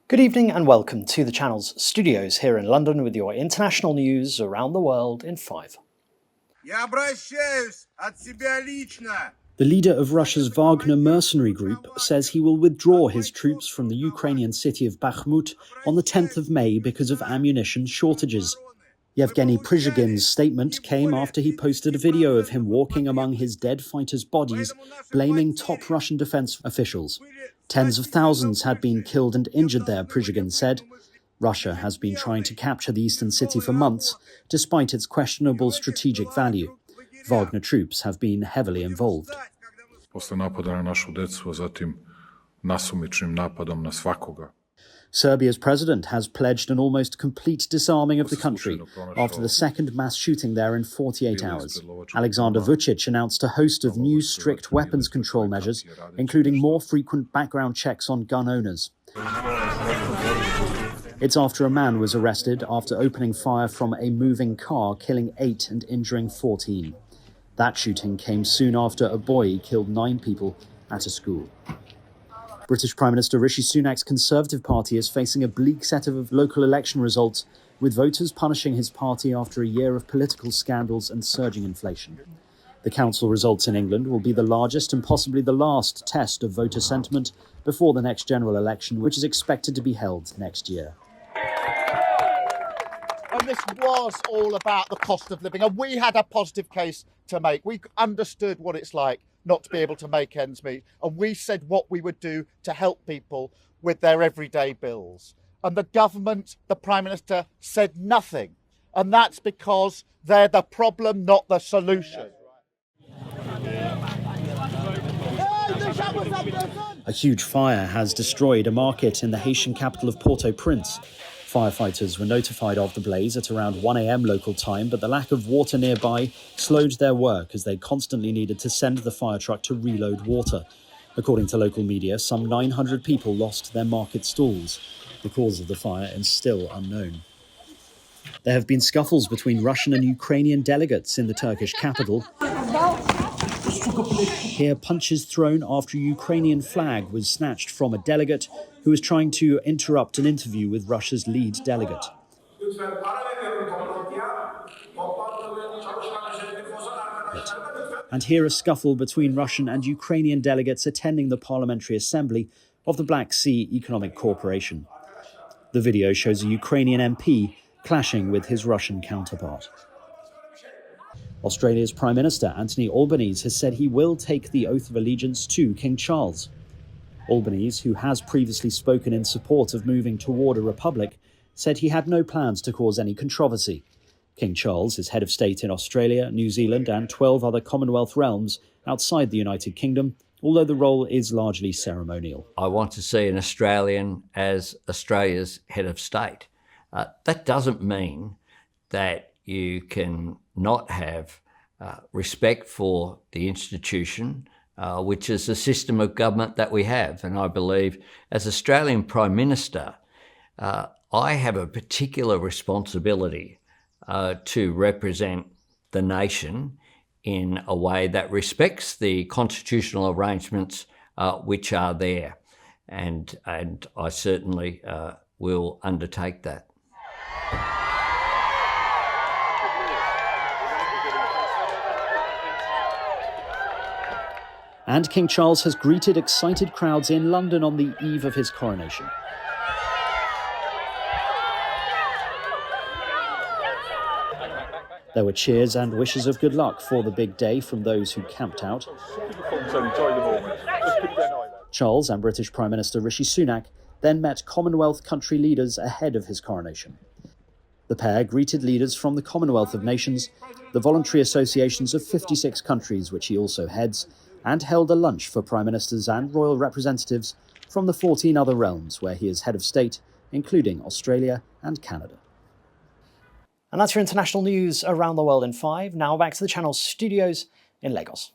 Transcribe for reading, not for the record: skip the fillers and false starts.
Good evening and welcome to the channel's studios here in London with your international news around the world in 5. The leader of Russia's Wagner mercenary group says he will withdraw his troops from the Ukrainian city of Bakhmut on the 10th of May because of ammunition shortages. Yevgeny Prigozhin's statement came after he posted a video of him walking among his dead fighters' bodies, blaming top Russian defense officials. Tens of thousands had been killed and injured there, Prigozhin said. Russia has been trying to capture the eastern city for months, despite its questionable strategic value. Wagner troops have been heavily involved. Serbia's president has pledged an almost complete disarming of the country after the second mass shooting there in 48 hours. Alexander Vučić announced a host of new strict weapons control measures, including more frequent background checks on gun owners. It's after a man was arrested after opening fire from a moving car, killing 8 and injuring 14. That shooting came soon after a boy killed 9 people at a school. British Prime Minister Rishi Sunak's Conservative Party is facing a bleak set of local election results, with voters punishing his party after a year of political scandals and surging inflation. The council results in England will be the largest and possibly the last test of voter sentiment before the next general election, which is expected to be held next year. And this was all about the cost of living, and we had a positive case to make. We understood what it's like not to be able to make ends meet, and we said what we would do to help people with their everyday bills. And the government, the Prime Minister, said nothing, and that's because they're the problem, not the solution. A huge fire has destroyed a market in the Haitian capital of Port-au-Prince. Firefighters were notified of the blaze at around 1 a.m. local time, but the lack of water nearby slowed their work as they constantly needed to send the fire truck to reload water. According to local media, some 900 people lost their market stalls. The cause of the fire is still unknown. There have been scuffles between Russian and Ukrainian delegates in the Turkish capital. Here, punches thrown after a Ukrainian flag was snatched from a delegate who was trying to interrupt an interview with Russia's lead delegate. And here a scuffle between Russian and Ukrainian delegates attending the Parliamentary Assembly of the Black Sea Economic Cooperation. The video shows a Ukrainian MP clashing with his Russian counterpart. Australia's Prime Minister Anthony Albanese has said he will take the oath of allegiance to King Charles. Albanese, who has previously spoken in support of moving toward a republic, said he had no plans to cause any controversy. King Charles is head of state in Australia, New Zealand and 12 other Commonwealth realms outside the United Kingdom, although the role is largely ceremonial. I want to see an Australian as Australia's head of state. That doesn't mean that you can not have respect for the institution, which is the system of government that we have. And I believe as Australian Prime Minister, I have a particular responsibility to represent the nation in a way that respects the constitutional arrangements which are there. And I certainly will undertake that. And King Charles has greeted excited crowds in London on the eve of his coronation. There were cheers and wishes of good luck for the big day from those who camped out. Charles and British Prime Minister Rishi Sunak then met Commonwealth country leaders ahead of his coronation. The pair greeted leaders from the Commonwealth of Nations, the voluntary associations of 56 countries, which he also heads, and held a lunch for prime ministers and royal representatives from the 14 other realms where he is head of state, including Australia and Canada. And that's your international news around the world in 5. Now back to the channel's studios in Lagos.